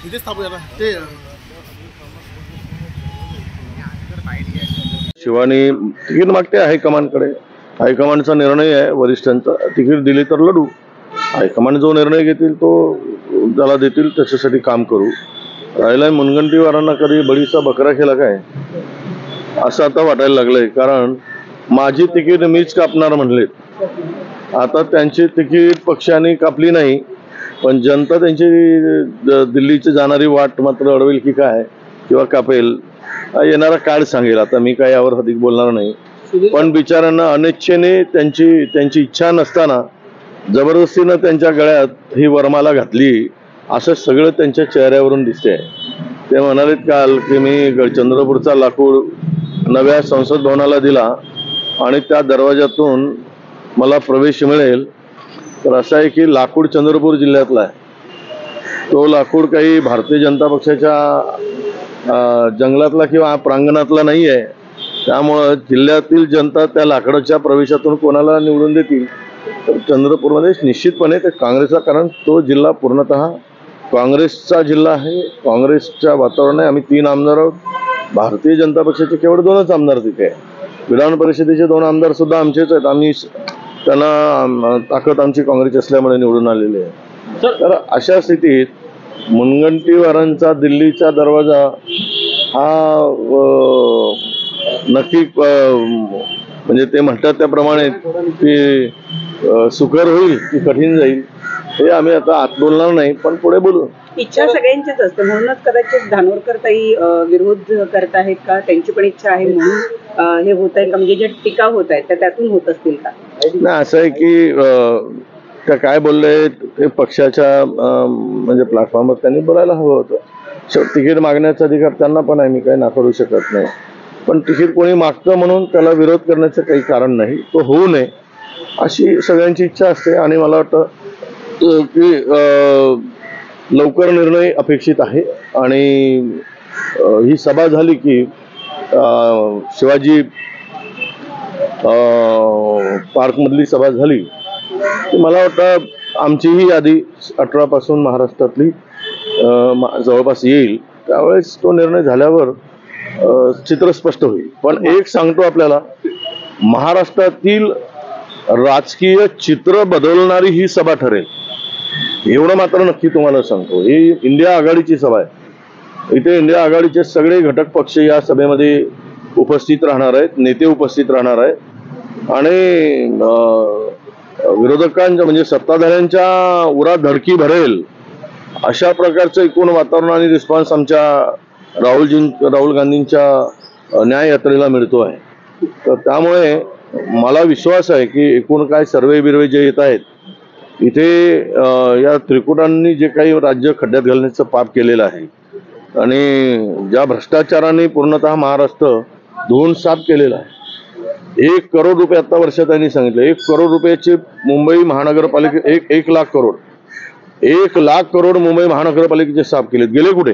इथेच थांबूया ना ते शिवानी तिकीट मागते हायकमांडकडे. हायकमांडचा निर्णय आहे वरिष्ठांचा. तिकीट दिली तर लढू. हायकमांड जो निर्णय घेतील तो त्याला देतील त्याच्यासाठी काम करू. राहिलाय मुनगंटीवारांना कधी बळीचा बकरा केला काय असं आता वाटायला लागलंय. कारण माझी तिकीट मीच कापणार म्हणले. आता त्यांची तिकीट पक्षाने कापली नाही पण जनता त्यांची दिल्लीची जाणारी वाट मात्र अडवेल की काय किंवा कापेल येणारा काळ सांगेल. आता मी काय यावर अधिक बोलणार नाही. पण बिचाऱ्यांना अनिच्छेने त्यांची इच्छा नसताना जबरदस्तीनं त्यांच्या गळ्यात ही वरमाला घातली असं सगळं त्यांच्या चेहऱ्यावरून दिसते. ते म्हणालेत काल की मी चंद्रपूरचा लाकूड नव्या संसद भवनाला दिला आणि त्या दरवाजातून मला प्रवेश मिळेल. तर असं आहे की लाकूड चंद्रपूर जिल्ह्यातला आहे. तो लाकूड काही भारतीय जनता पक्षाच्या जंगलातला किंवा प्रांगणातला नाही आहे. त्यामुळं जिल्ह्यातील जनता त्या लाकडाच्या प्रवेशातून कोणाला निवडून देतील तर चंद्रपूरमध्ये निश्चितपणे ते काँग्रेसचा. कारण तो जिल्हा पूर्णतः काँग्रेसचा जिल्हा आहे. काँग्रेसच्या वातावरण आहे. आम्ही 3 आमदार आहोत. भारतीय जनता पक्षाचे केवळ 2च आमदार तिथे. विधान परिषदेचे 2 आमदार सुद्धा आमचेच आहेत. आम्ही त्यांना ताकद आमची काँग्रेस असल्यामुळे निवडून आलेले आहे. तर अशा स्थितीत मुनगंटीवारांचा दिल्लीचा दरवाजा हा नक्की म्हणजे ते म्हणतात त्याप्रमाणे की सुकर होईल की कठीण जाईल हे आम्ही आता आत बोलणार नाही पण पुढे बोलू. इच्छा सगळ्यांचीच असते म्हणूनच कदाचित धानोरकर ताई विरोध करत आहेत का? त्यांची पण इच्छा आहे म्हणून हे होत आहे का? म्हणजे जे टीका होत आहेत त्या त्यातून होत असतील का? नाही असं आहे की त्या काय बोलले ते पक्षाच्या म्हणजे प्लॅटफॉर्मवर त्यांनी बोलायला हवं होतं. तिकीट मागण्याचा अधिकार त्यांना पण आहे. मी काही नाकारू शकत नाही. पण तिकीट कोणी मागतं म्हणून त्याला विरोध करण्याचं काही कारण नाही. तो होऊ नये अशी सगळ्यांची इच्छा असते आणि मला वाटतं की लवकर निर्णय अपेक्षित आहे. आणि ही सभा झाली की शिवाजी पार्कमधली सभा झाली की मला वाटतं आमचीही यादी 18 पासून महाराष्ट्रातली जवळपास येईल. त्यावेळेस तो निर्णय झाल्यावर चित्र स्पष्ट होईल. पण एक सांगतो आपल्याला महाराष्ट्रातील राजकीय चित्र बदलणारी ही सभा ठरेल एवढं मात्र नक्की तुम्हाला सांगतो. ही इंडिया आघाडीची सभा आहे. इथे इंडिया आघाडीचे सगळे घटक पक्ष या सभेमध्ये उपस्थित राहणार आहेत. नेते उपस्थित राहणार आहेत आणि विरोधकांच्या म्हणजे सत्ताधाऱ्यांच्या उरात धडकी भरेल अशा प्रकारचं एकूण वातावरण आणि रिस्पॉन्स आमच्या राहुल गांधींच्या न्याय यात्रेला मिळतो आहे. तर त्यामुळे मला विश्वास आहे की एकूण काय सर्वे बिर्वे जे येत आहेत इथे या त्रिकुटांनी जे काही राज्य खड्ड्यात घालण्याचं पाप केलेलं आहे आणि ज्या भ्रष्टाचाराने पूर्णतः महाराष्ट्र धुवून साफ केलेला आहे. 1 करोड रुपये आता वर्षात त्यांनी सांगितलं 1 करोड रुपयाचे मुंबई महानगरपालिके 1 लाख करोड 1 लाख करोड मुंबई महानगरपालिकेचे साफ केलेत. गेले कुठे?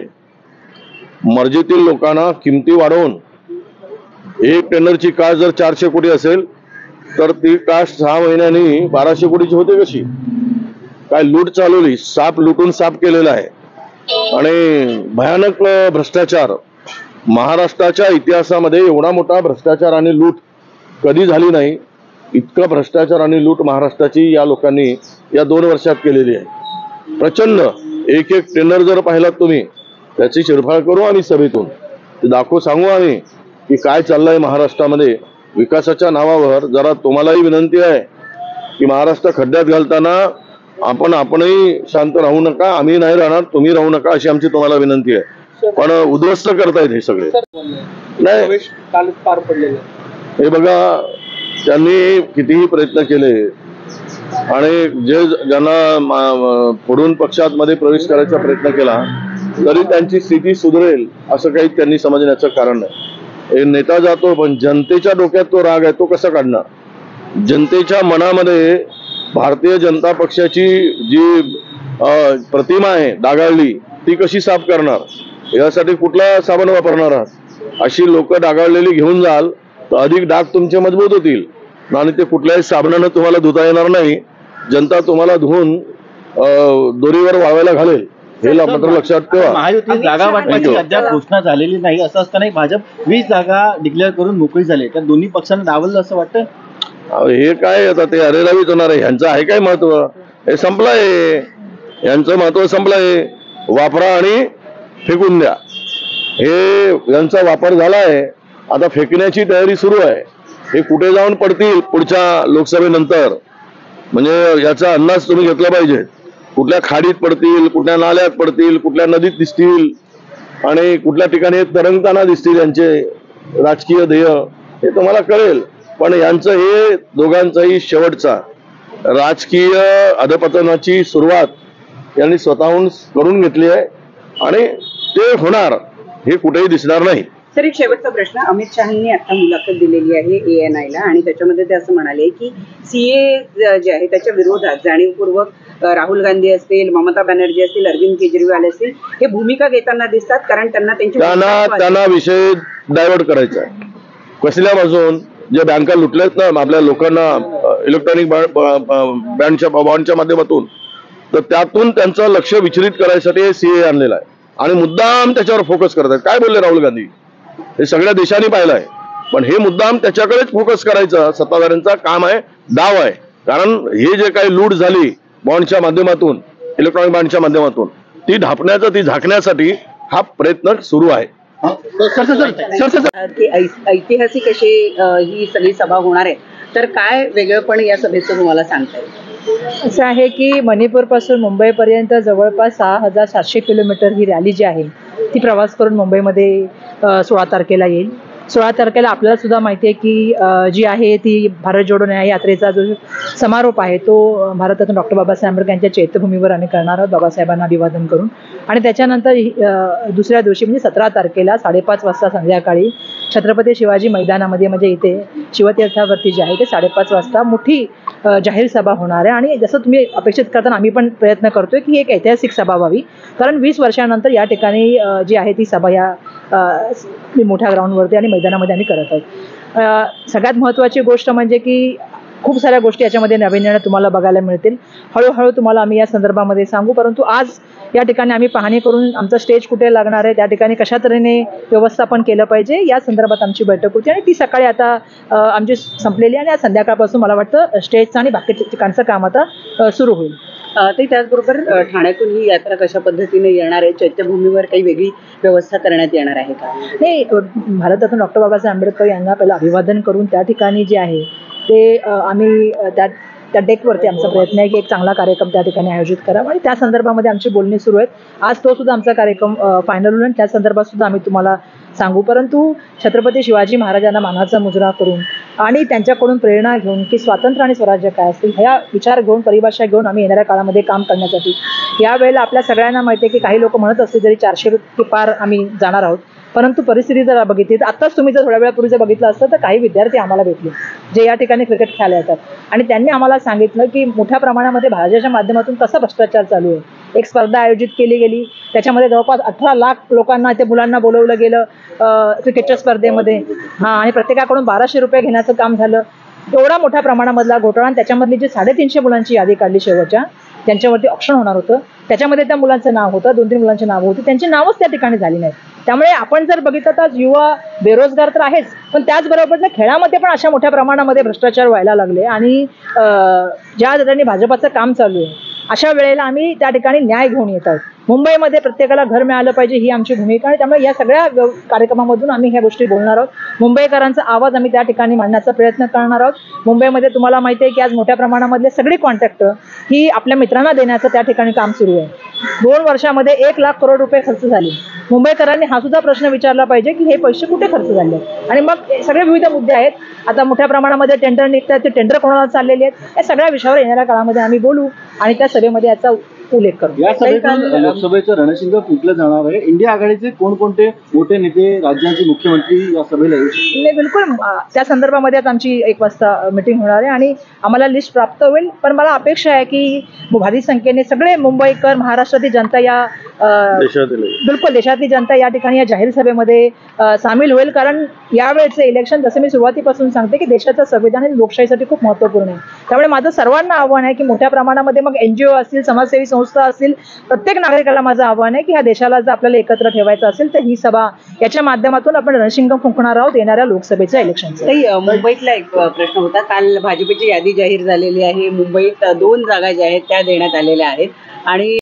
मर्जीतील लोकांना किमती वाढवून एक टेंडरची कास्ट जर 400 कोटी असेल तर ती कास्ट 6 महिन्यांनी 1200 कोटीची होते कशी? काय लूट चालवली. साप लुटून साफ केलेला आहे आणि भयानक भ्रष्टाचार. महाराष्ट्राच्या इतिहासामध्ये एवढा मोठा भ्रष्टाचार आणि लूट कधी झाली नाही. इतका भ्रष्टाचार आणि लूट महाराष्ट्राची या लोकांनी या 2 वर्षात केलेली आहे. प्रचंड. एक टेंडर जर पाहिलात तुम्ही त्याची शिरफाळ करू आम्ही सभेतून. ते दाखवू सांगू आम्ही की काय चाललंय महाराष्ट्रामध्ये विकासाच्या नावावर. जरा तुम्हालाही विनंती आहे की महाराष्ट्र खड्ड्यात घालताना आपणही शांत राहू नका. आम्ही नाही राहणार, तुम्ही राहू नका अशी आमची तुम्हाला विनंती आहे. पण उद्ध्वस्त करतायत हे सगळे. नाही पार पडलेलं हे बघा त्यांनी कितीही प्रयत्न केले आणि ज्यांना पुढून पक्षात मध्ये प्रवेश करायचा प्रयत्न केला तरी त्यांची स्थिती सुधरेल असं काही त्यांनी समजण्याचं कारण नाही. एक नेता जातो पण जनतेच्या डोक्यात तो राग आहे तो कसा काढणार? जनतेच्या मनामध्ये भारतीय जनता पक्षाची जी प्रतिमा आहे डागाळली ती कशी साफ करणार? यासाठी कुठला साबण वापरणार आहात? अशी लोक डागाळलेली घेऊन जाल तर अधिक डाग तुमचे मजबूत होतील आणि ते कुठल्याही साबणानं तुम्हाला धुता येणार नाही. जनता तुम्हाला धुवून दोरीवर वाळवायला घालेल हे मात्र लक्षात ठेवा. महायुती जागा वाटपाची अद्याप घोषणा झालेली नाही. असं असतानाही भाजप 20 जागा डिक्लेअर करून मोकळी झाली. त्या दोन्ही पक्षांना डावललं असं वाटतं. हे काय आता ते अरेरावीच होणार आहे. ह्यांचं आहे काय महत्व? हे संपलंय. यांचं महत्व संपलंय. वापरा आणि फेकून द्या. हे यांचा वापर झालाय. आता फेकण्याची तयारी सुरू आहे. हे कुठे जाऊन पडतील पुढच्या लोकसभेनंतर म्हणजे याचा अंदाज तुम्ही घेतला पाहिजे. कुठल्या खाडीत पडतील, कुठल्या नाल्यात पडतील, कुठल्या नदीत दिसतील आणि कुठल्या ठिकाणी तरंगताना दिसतील यांचे राजकीय ध्येय हे तुम्हाला कळेल. पण यांचं हे दोघांचाही शेवटचा राजकीय अधपतनाची सुरुवात यांनी स्वतःहून करून घेतली आहे आणि ते होणार हे कुठेही दिसणार नाही. सर एक शेवटचा प्रश्न. अमित शहांनी आता मुलाखत दिलेली आहे ANI ला आणि त्याच्यामध्ये ते असं म्हणाले की CA जे आहे त्याच्या विरोधात जाणीवपूर्वक राहुल गांधी असतील, ममता बॅनर्जी असतील, अरविंद केजरीवाल असतील हे भूमिका घेताना दिसतात कारण त्यांना विषय डायव्हर्ट करायचा आहे. कसल्या बाजून जे बँका लुटल्यात ना आपल्या लोकांना इलेक्ट्रॉनिक बॉन्डच्या माध्यमातून तर त्यातून त्यांचं लक्ष विचलित करायसाठी CA आणलेला आहे आणि मुद्दाम त्याच्यावर फोकस करत आहेत. काय बोलले राहुल गांधी हे सगळ्या देशांनी पाहिलं आहे. पण हे मुद्दाम त्याच्याकडेच फोकस करायचं सत्ताधाऱ्यांचा काम आहे, डाव आहे. कारण हे जे काही लूट झाली बॉन्डच्या माध्यमातून, इलेक्ट्रॉनिक बॉन्डच्या माध्यमातून ती ती झाकण्यासाठी हा प्रयत्न सुरू आहे. ऐतिहासिक अशी ही सगळी सभा होणार आहे तर काय वेगळंपण या सभेचं तुम्हाला सांगता येईल? असं आहे की मणिपूरपासून मुंबईपर्यंत जवळपास 6,700 किलोमीटर ही रॅली जी आहे ती प्रवास करून मुंबईमध्ये 16 तारखेला येईल. 16 तारखेला आपल्याला सुद्धा माहिती आहे की जी आहे ती भारत जोडो न्याय यात्रेचा जो समारोप आहे तो भारतरत्न डॉक्टर बाबासाहेब आंबेडकर यांच्या चैत्यभूमीवर आम्ही करणार आहोत बाबासाहेबांना अभिवादन करून. आणि त्याच्यानंतर दुसऱ्या दिवशी म्हणजे 17 तारखेला 5:30 वाजता संध्याकाळी छत्रपती शिवाजी मैदानामध्ये म्हणजे इथे शिवतीर्थावरती जे आहे ते 5:30 वाजता मोठी जाहीर सभा होणार आहे. आणि जसं तुम्ही अपेक्षित करताना आम्ही पण प्रयत्न करतोय की एक ऐतिहासिक सभा व्हावी कारण 20 वर्षानंतर या ठिकाणी जी आहे ती सभा या मोठ्या ग्राउंडवरती आणि मैदानामध्ये आम्ही करत आहोत. सगळ्यात महत्त्वाची गोष्ट म्हणजे की खूप साऱ्या गोष्टी याच्यामध्ये नवीन तुम्हाला बघायला मिळतील. हळूहळू तुम्हाला आम्ही या संदर्भामध्ये सांगू. परंतु आज या ठिकाणी आम्ही पाहणी करून आमचं स्टेज कुठे लागणार आहे त्या ठिकाणी कशा तऱ्हेने व्यवस्थापन केलं पाहिजे या संदर्भात आमची बैठक होती आणि ती सकाळी आता आमची संपलेली आणि आज संध्याकाळपासून मला वाटतं स्टेजचं आणि बाकी ठिकाणचं काम आता सुरू होईल. ते त्याचबरोबर ठाण्यातून ही यात्रा कशा पद्धतीने येणार आहे? चैत्यभूमीवर काही वेगळी व्यवस्था करण्यात येणार आहे का? नाही, भारतरत्न डॉक्टर बाबासाहेब आंबेडकर यांना पहिलं अभिवादन करून त्या ठिकाणी जे आहे ते आम्ही त्या डेकवरती आमचा प्रयत्न आहे की एक चांगला कार्यक्रम त्या ठिकाणी आयोजित करावा आणि त्या संदर्भामध्ये आमची बोलणी सुरू आहेत. आज तो सुद्धा आमचा कार्यक्रम फायनल होईल आणि त्या संदर्भात सुद्धा आम्ही तुम्हाला सांगू. परंतु छत्रपती शिवाजी महाराजांना मानाचा मुजरा करून आणि त्यांच्याकडून प्रेरणा घेऊन की स्वातंत्र्य आणि स्वराज्य काय असतील ह्या विचार घेऊन परिभाषा घेऊन आम्ही येणाऱ्या काळामध्ये काम करण्यासाठी यावेळेला आपल्या सगळ्यांना माहिती आहे की काही लोक म्हणत असतील जरी 400 पार आम्ही जाणार आहोत परंतु परिस्थिती जर बघितली तर आत्ताच तुम्ही जर थोड्या वेळापूर्वी जर बघितलं असतं तर काही विद्यार्थी आम्हाला भेटले जे या ठिकाणी क्रिकेट खेळायला येतात आणि त्यांनी आम्हाला सांगितलं की मोठ्या प्रमाणामध्ये भाजपच्या माध्यमातून कसा भ्रष्टाचार चालू आहे. एक स्पर्धा आयोजित केली गेली त्याच्यामध्ये जवळपास 18 लाख लोकांना ते मुलांना बोलवलं गेलं क्रिकेटच्या स्पर्धेमध्ये आणि प्रत्येकाकडून 1200 रुपये घेण्याचं काम झालं. एवढा मोठ्या प्रमाणामधला घोटाळा आणि त्याच्यामधली जी 350 मुलांची यादी काढली शेवटच्या त्यांच्यावरती ऑप्शन होणार होतं त्याच्यामध्ये त्या मुलांचं नाव होतं 2-3 मुलांची नावं होती त्यांची नावच त्या ठिकाणी झाली नाहीत. त्यामुळे आपण जर बघितलं तर युवा बेरोजगार तर आहेच पण त्याचबरोबर खेळामध्ये पण अशा मोठ्या प्रमाणामध्ये भ्रष्टाचार व्हायला लागले आणि ज्या ठिकाणी भाजपाचं काम चालू आहे अशा वेळेला आम्ही त्या ठिकाणी न्याय घेऊन येत आहोत. मुंबईमध्ये प्रत्येकाला घर मिळालं पाहिजे ही आमची भूमिका आहे. त्यामुळे या सगळ्या कार्यक्रमामधून आम्ही ह्या गोष्टी बोलणार आहोत. मुंबईकरांचा आवाज आम्ही त्या ठिकाणी मांडण्याचा प्रयत्न करणार आहोत. मुंबईमध्ये तुम्हाला माहिती आहे की आज मोठ्या प्रमाणामधले सगळी कॉन्ट्रॅक्ट ही आपल्या मित्रांना देण्याचं त्या ठिकाणी काम सुरू आहे. 2 वर्षामध्ये 1 लाख करोड रुपये खर्च झाले. मुंबईकरांनी हा सुद्धा प्रश्न विचारला पाहिजे की हे पैसे कुठे खर्च झाले आणि मग सगळे विविध मुद्दे आहेत. आता मोठ्या प्रमाणामध्ये टेंडर निघतात ते टेंडर कोणाला चाललेले आहेत या सगळ्या विषयावर येणाऱ्या काळामध्ये आम्ही बोलू आणि त्या सभेमध्ये याचा उल्लेख करू. या सभेतून लोकसभेचं रणशिंग फुंकलं जाणार आहे. इंडिया आघाडीचे कोणकोणते मोठे नेते, राज्यांचे मुख्यमंत्री या सभेला येऊ शकतात? नाही, बिलकुल त्या संदर्भामध्ये आता आमची 1 वाजता मीटिंग होणार आहे आणि आम्हाला लिस्ट प्राप्त होईल. पण मला अपेक्षा आहे की भारी संख्येने सगळे मुंबईकर, महाराष्ट्रातील जनता या बिलकुल देशातली जनता या ठिकाणी या जाहीर सभेमध्ये सामील होईल. कारण यावेळेचे इलेक्शन, जसं मी सुरुवातीपासून सांगते, की देशाचं संविधान हे लोकशाहीसाठी खूप महत्त्वपूर्ण आहे. त्यामुळे माझं सर्वांना आव्हान आहे की मोठ्या प्रमाणामध्ये मग NGO असतील, समाजसेवी संस्था असतील, प्रत्येक नागरिकाला माझं आव्हान आहे की ह्या देशाला जर आपल्याला एकत्र ठेवायचं असेल तर ही सभा याच्या माध्यमातून आपण रणशिंग फुंकणार आहोत येणाऱ्या लोकसभेच्या इलेक्शनचा. मुंबईतला एक प्रश्न होता. काल भाजपची यादी जाहीर झालेली आहे. मुंबईत 2 जागा ज्या आहेत त्या देण्यात आलेल्या आहेत आणि